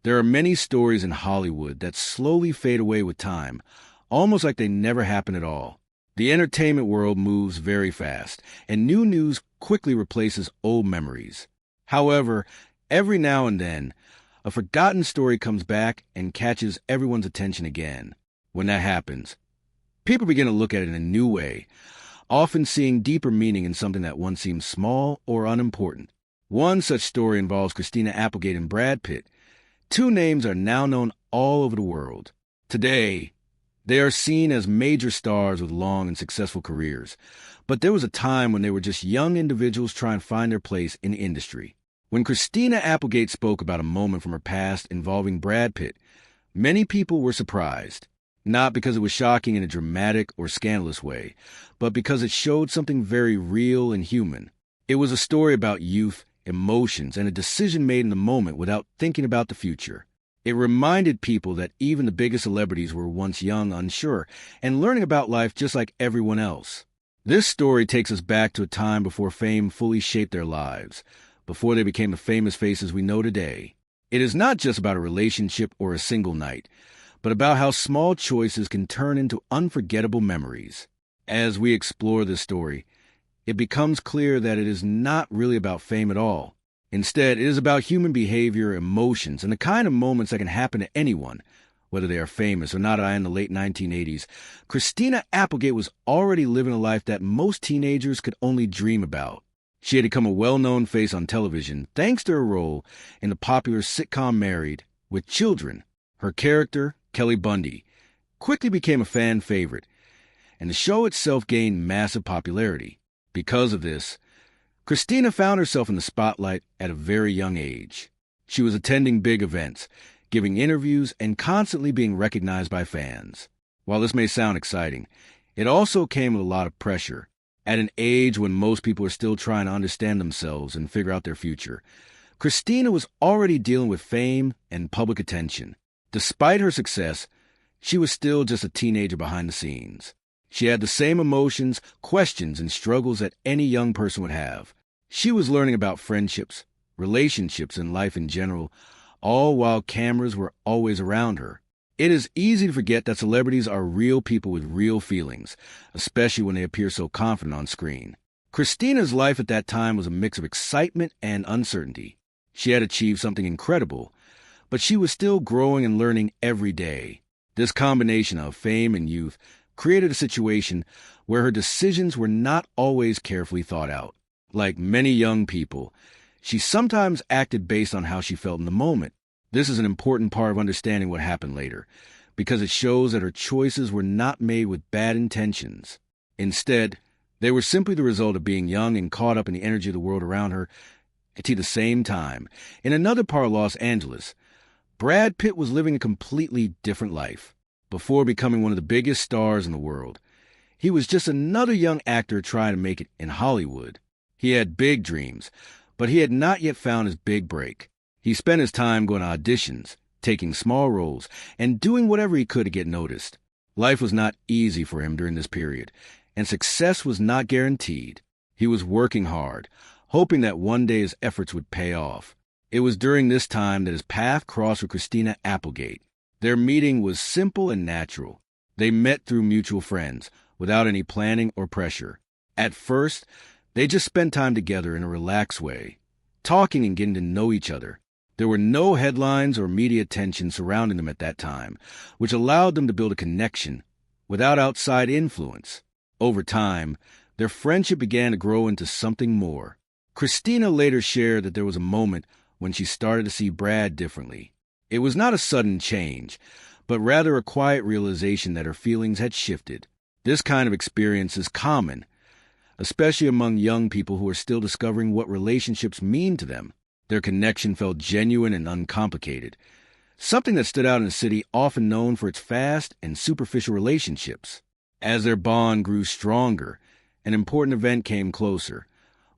There are many stories in Hollywood that slowly fade away with time, almost like they never happened at all. The entertainment world moves very fast, and new news quickly replaces old memories. However, every now and then, a forgotten story comes back and catches everyone's attention again. When that happens, people begin to look at it in a new way, often seeing deeper meaning in something that once seemed small or unimportant. One such story involves Christina Applegate and Brad Pitt. Two names are now known all over the world. Today, they are seen as major stars with long and successful careers. But there was a time when they were just young individuals trying to find their place in the industry. When Christina Applegate spoke about a moment from her past involving Brad Pitt, many people were surprised. Not because it was shocking in a dramatic or scandalous way, but because it showed something very real and human. It was a story about youth, emotions, and a decision made in the moment without thinking about the future. It reminded people that even the biggest celebrities were once young, unsure, and learning about life just like everyone else. This story takes us back to a time before fame fully shaped their lives, before they became the famous faces we know today. It is not just about a relationship or a single night, but about how small choices can turn into unforgettable memories. As we explore this story, it becomes clear that it is not really about fame at all. Instead, it is about human behavior, emotions, and the kind of moments that can happen to anyone, whether they are famous or not. In the late 1980s, Christina Applegate was already living a life that most teenagers could only dream about. She had become a well-known face on television thanks to her role in the popular sitcom Married with Children. Her character, Kelly Bundy, quickly became a fan favorite, and the show itself gained massive popularity. Because of this, Christina found herself in the spotlight at a very young age. She was attending big events, giving interviews, and constantly being recognized by fans. While this may sound exciting, it also came with a lot of pressure. At an age when most people are still trying to understand themselves and figure out their future, Christina was already dealing with fame and public attention. Despite her success, she was still just a teenager behind the scenes. She had the same emotions, questions, and struggles that any young person would have. She was learning about friendships, relationships, and life in general, all while cameras were always around her. It is easy to forget that celebrities are real people with real feelings, especially when they appear so confident on screen. Christina's life at that time was a mix of excitement and uncertainty. She had achieved something incredible, but she was still growing and learning every day. This combination of fame and youth created a situation where her decisions were not always carefully thought out. Like many young people, she sometimes acted based on how she felt in the moment. This is an important part of understanding what happened later, because it shows that her choices were not made with bad intentions. Instead, they were simply the result of being young and caught up in the energy of the world around her. At the same time, in another part of Los Angeles, Brad Pitt was living a completely different life. Before becoming one of the biggest stars in the world, he was just another young actor trying to make it in Hollywood. He had big dreams, but he had not yet found his big break. He spent his time going to auditions, taking small roles, and doing whatever he could to get noticed. Life was not easy for him during this period, and success was not guaranteed. He was working hard, hoping that one day his efforts would pay off. It was during this time that his path crossed with Christina Applegate. Their meeting was simple and natural. They met through mutual friends, without any planning or pressure. At first, they just spent time together in a relaxed way, talking and getting to know each other. There were no headlines or media attention surrounding them at that time, which allowed them to build a connection without outside influence. Over time, their friendship began to grow into something more. Christina later shared that there was a moment when she started to see Brad differently. It was not a sudden change, but rather a quiet realization that her feelings had shifted. This kind of experience is common, especially among young people who are still discovering what relationships mean to them. Their connection felt genuine and uncomplicated, something that stood out in a city often known for its fast and superficial relationships. As their bond grew stronger, an important event came closer,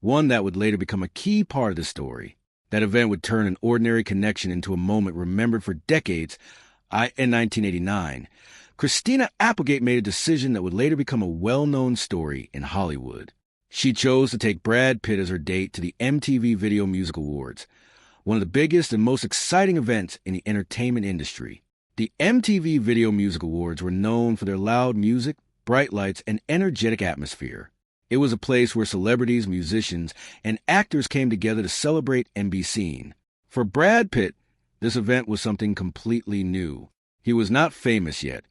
one that would later become a key part of the story. That event would turn an ordinary connection into a moment remembered for decades. In 1989, Christina Applegate made a decision that would later become a well-known story in Hollywood. She chose to take Brad Pitt as her date to the MTV Video Music Awards. one of the biggest and most exciting events in the entertainment industry. The MTV Video Music Awards were known for their loud music, bright lights, and energetic atmosphere. It was a place where celebrities, musicians, and actors came together to celebrate and be seen. For Brad Pitt, this event was something completely new. He was not famous yet,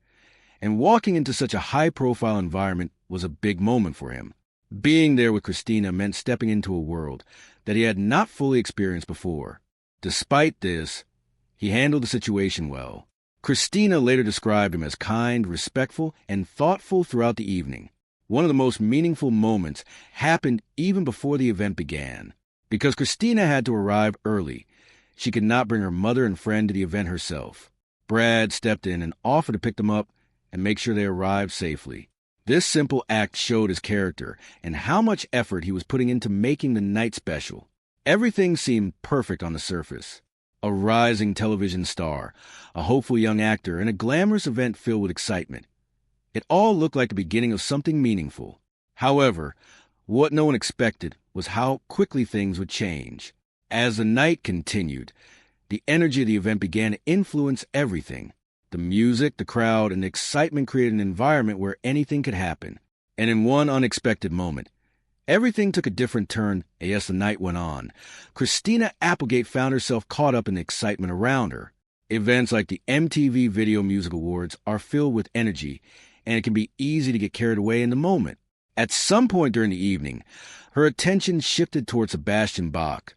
and walking into such a high-profile environment was a big moment for him. Being there with Christina meant stepping into a world that he had not fully experienced before. Despite this, he handled the situation well. Christina later described him as kind, respectful, and thoughtful throughout the evening. One of the most meaningful moments happened even before the event began. Because Christina had to arrive early, she could not bring her mother and friend to the event herself. Brad stepped in and offered to pick them up and make sure they arrived safely. This simple act showed his character and how much effort he was putting into making the night special. Everything seemed perfect on the surface. A rising television star, a hopeful young actor, and a glamorous event filled with excitement. It all looked like the beginning of something meaningful. However, what no one expected was how quickly things would change. As the night continued, the energy of the event began to influence everything. The music, the crowd, and the excitement created an environment where anything could happen. And in one unexpected moment, everything took a different turn as the night went on. Christina Applegate found herself caught up in the excitement around her. Events like the MTV Video Music Awards are filled with energy, and it can be easy to get carried away in the moment. At some point during the evening, her attention shifted toward Sebastian Bach,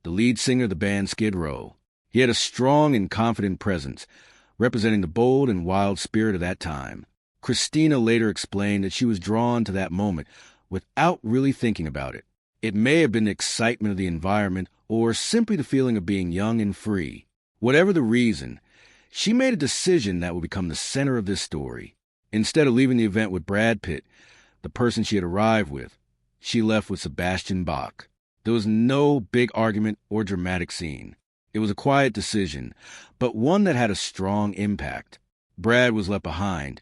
the lead singer of the band Skid Row. He had a strong and confident presence, representing the bold and wild spirit of that time. Christina later explained that she was drawn to that moment without really thinking about it. It may have been the excitement of the environment or simply the feeling of being young and free. Whatever the reason, she made a decision that would become the center of this story. Instead of leaving the event with Brad Pitt, the person she had arrived with, she left with Sebastian Bach. There was no big argument or dramatic scene. It was a quiet decision, but one that had a strong impact. Brad was left behind,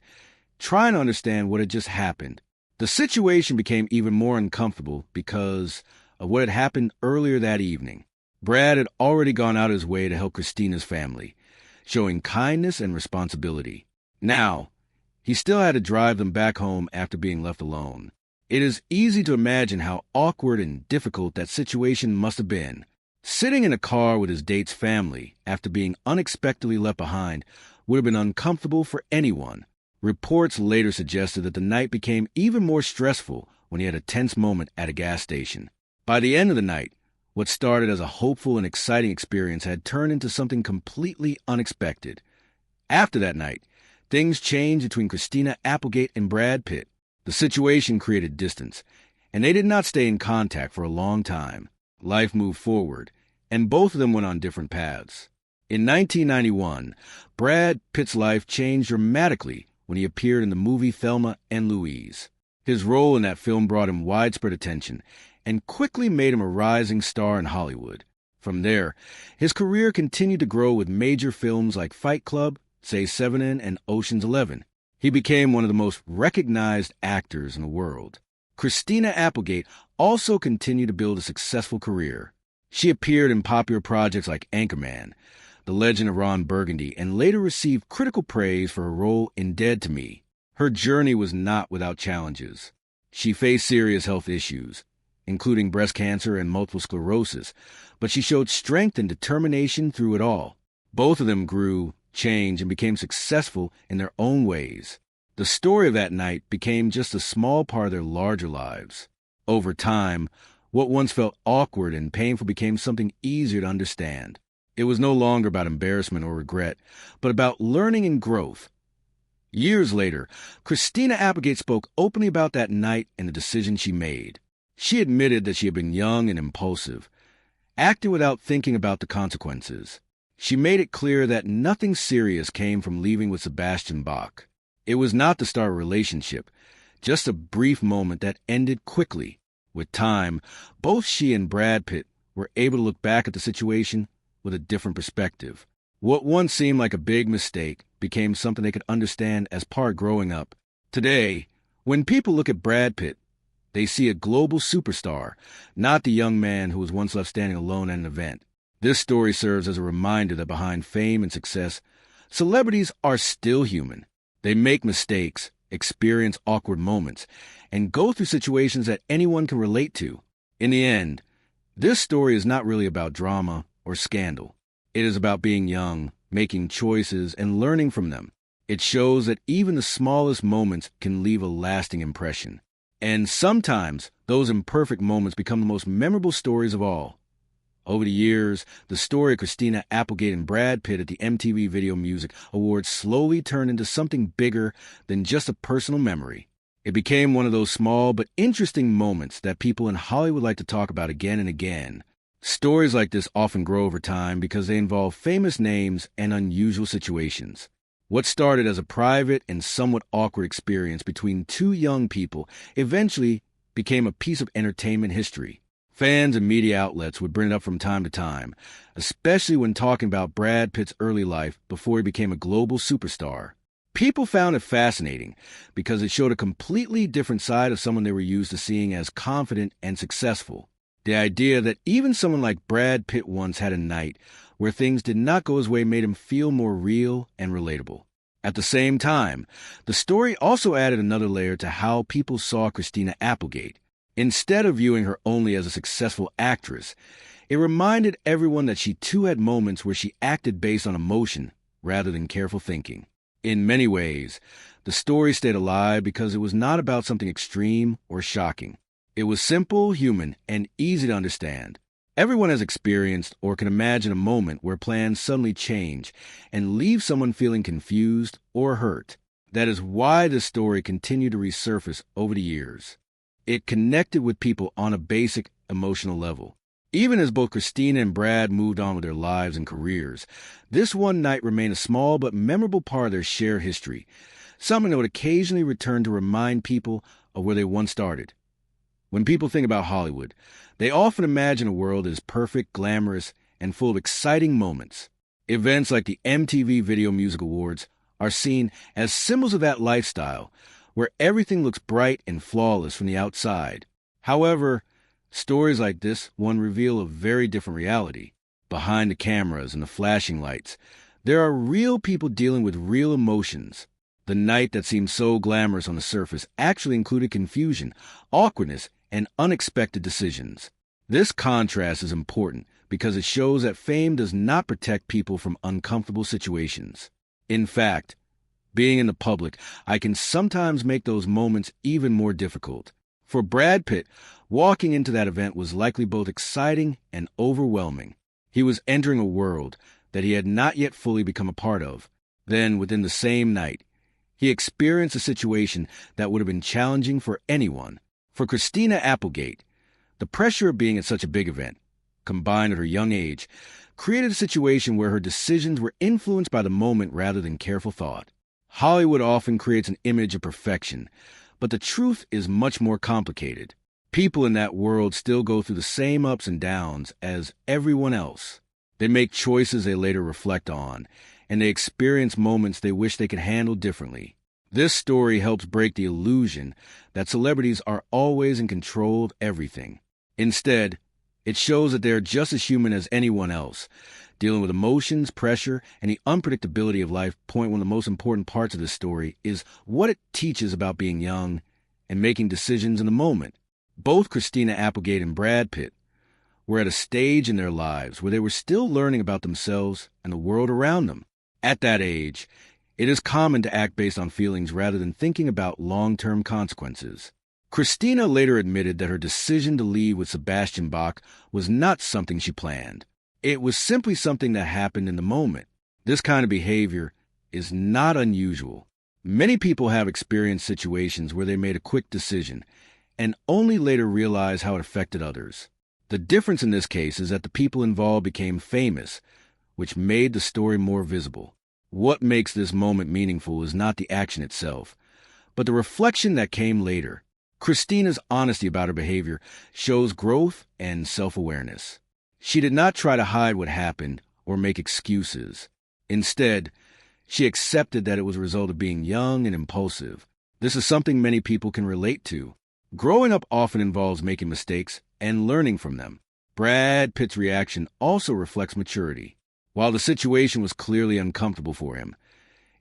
trying to understand what had just happened. The situation became even more uncomfortable because of what had happened earlier that evening. Brad had already gone out of his way to help Christina's family, showing kindness and responsibility. Now, he still had to drive them back home after being left alone. It is easy to imagine how awkward and difficult that situation must have been. Sitting in a car with his date's family after being unexpectedly left behind would have been uncomfortable for anyone. Reports later suggested that the night became even more stressful when he had a tense moment at a gas station. By the end of the night, what started as a hopeful and exciting experience had turned into something completely unexpected. After that night, things changed between Christina Applegate and Brad Pitt. The situation created distance, and they did not stay in contact for a long time. Life moved forward, and both of them went on different paths. In 1991, Brad Pitt's life changed dramatically when he appeared in the movie Thelma and Louise. His role in that film brought him widespread attention and quickly made him a rising star in Hollywood. From there, his career continued to grow with major films like Fight Club, Say Seven, and Ocean's 11. He became one of the most recognized actors in the world. Christina Applegate also continued to build a successful career. She appeared in popular projects like Anchorman, The Legend of Ron Burgundy, and later received critical praise for her role in Dead to Me. Her journey was not without challenges. She faced serious health issues, including breast cancer and multiple sclerosis, but she showed strength and determination through it all. Both of them grew, changed, and became successful in their own ways. The story of that night became just a small part of their larger lives. Over time, what once felt awkward and painful became something easier to understand. It was no longer about embarrassment or regret, but about learning and growth. Years later, Christina Applegate spoke openly about that night and the decision she made. She admitted that she had been young and impulsive, acted without thinking about the consequences. She made it clear that nothing serious came from leaving with Sebastian Bach. It was not to start a relationship, just a brief moment that ended quickly. With time, both she and Brad Pitt were able to look back at the situation with a different perspective. What once seemed like a big mistake became something they could understand as part of growing up. Today, when people look at Brad Pitt, they see a global superstar, not the young man who was once left standing alone at an event. This story serves as a reminder that behind fame and success, celebrities are still human. They make mistakes, experience awkward moments, and go through situations that anyone can relate to. In the end, this story is not really about drama or scandal. It is about being young, making choices, and learning from them. It shows that even the smallest moments can leave a lasting impression. And sometimes, those imperfect moments become the most memorable stories of all. Over the years, the story of Christina Applegate and Brad Pitt at the MTV Video Music Awards slowly turned into something bigger than just a personal memory. It became one of those small but interesting moments that people in Hollywood like to talk about again and again. Stories like this often grow over time because they involve famous names and unusual situations. What started as a private and somewhat awkward experience between two young people eventually became a piece of entertainment history. Fans and media outlets would bring it up from time to time, especially when talking about Brad Pitt's early life before he became a global superstar. People found it fascinating because it showed a completely different side of someone they were used to seeing as confident and successful. The idea that even someone like Brad Pitt once had a night where things did not go his way made him feel more real and relatable. At the same time, the story also added another layer to how people saw Christina Applegate. Instead of viewing her only as a successful actress, it reminded everyone that she too had moments where she acted based on emotion rather than careful thinking. In many ways, the story stayed alive because it was not about something extreme or shocking. It was simple, human, and easy to understand. Everyone has experienced or can imagine a moment where plans suddenly change and leave someone feeling confused or hurt. That is why this story continued to resurface over the years. It connected with people on a basic emotional level. Even as both Christina and Brad moved on with their lives and careers, this one night remained a small but memorable part of their shared history, something that would occasionally return to remind people of where they once started. When people think about Hollywood, they often imagine a world that is perfect, glamorous, and full of exciting moments. Events like the MTV Video Music Awards are seen as symbols of that lifestyle, where everything looks bright and flawless from the outside. However, stories like this one reveal a very different reality. Behind the cameras and the flashing lights, there are real people dealing with real emotions. The night that seemed so glamorous on the surface actually included confusion, awkwardness, and unexpected decisions. This contrast is important because it shows that fame does not protect people from uncomfortable situations. In fact, being in the public, I can sometimes make those moments even more difficult. For Brad Pitt, walking into that event was likely both exciting and overwhelming. He was entering a world that he had not yet fully become a part of. Then, within the same night, he experienced a situation that would have been challenging for anyone. For Christina Applegate, the pressure of being at such a big event, combined with her young age, created a situation where her decisions were influenced by the moment rather than careful thought. Hollywood often creates an image of perfection, but the truth is much more complicated. People in that world still go through the same ups and downs as everyone else. They make choices they later reflect on, and they experience moments they wish they could handle differently. This story helps break the illusion that celebrities are always in control of everything. Instead, it shows that they are just as human as anyone else, dealing with emotions, pressure, and the unpredictability of life. One of the most important parts of this story is what it teaches about being young and making decisions in the moment. Both Christina Applegate and Brad Pitt were at a stage in their lives where they were still learning about themselves and the world around them. At that age, it is common to act based on feelings rather than thinking about long-term consequences. Christina later admitted that her decision to leave with Sebastian Bach was not something she planned. It was simply something that happened in the moment. This kind of behavior is not unusual. Many people have experienced situations where they made a quick decision and only later realize how it affected others. The difference in this case is that the people involved became famous, which made the story more visible. What makes this moment meaningful is not the action itself, but the reflection that came later. Christina's honesty about her behavior shows growth and self-awareness. She did not try to hide what happened or make excuses. Instead, she accepted that it was a result of being young and impulsive. This is something many people can relate to. Growing up often involves making mistakes and learning from them. Brad Pitt's reaction also reflects maturity. While the situation was clearly uncomfortable for him,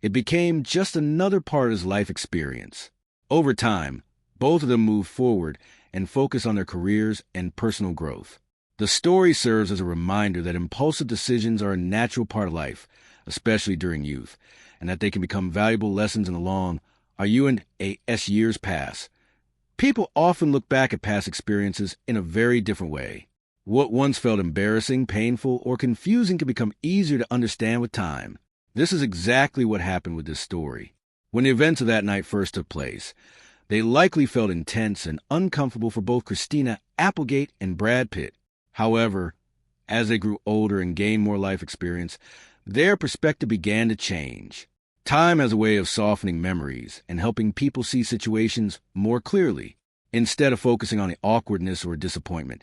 it became just another part of his life experience. Over time, both of them moved forward and focused on their careers and personal growth. The story serves as a reminder that impulsive decisions are a natural part of life, especially during youth, and that they can become valuable lessons in the long, are you and as years pass. People often look back at past experiences in a very different way. What once felt embarrassing, painful, or confusing can become easier to understand with time. This is exactly what happened with this story. When the events of that night first took place, they likely felt intense and uncomfortable for both Christina Applegate and Brad Pitt. However, as they grew older and gained more life experience, their perspective began to change. Time has a way of softening memories and helping people see situations more clearly. Instead of focusing on the awkwardness or disappointment,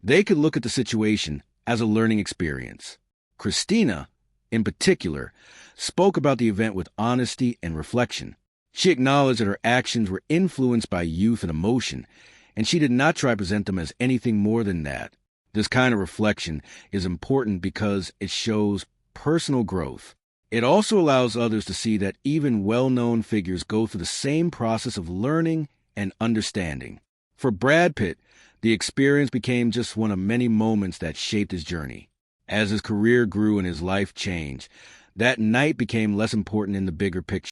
they could look at the situation as a learning experience. Christina, in particular, spoke about the event with honesty and reflection. She acknowledged that her actions were influenced by youth and emotion, and she did not try to present them as anything more than that. This kind of reflection is important because it shows personal growth. It also allows others to see that even well-known figures go through the same process of learning and understanding. For Brad Pitt, the experience became just one of many moments that shaped his journey. As his career grew and his life changed, that night became less important in the bigger picture.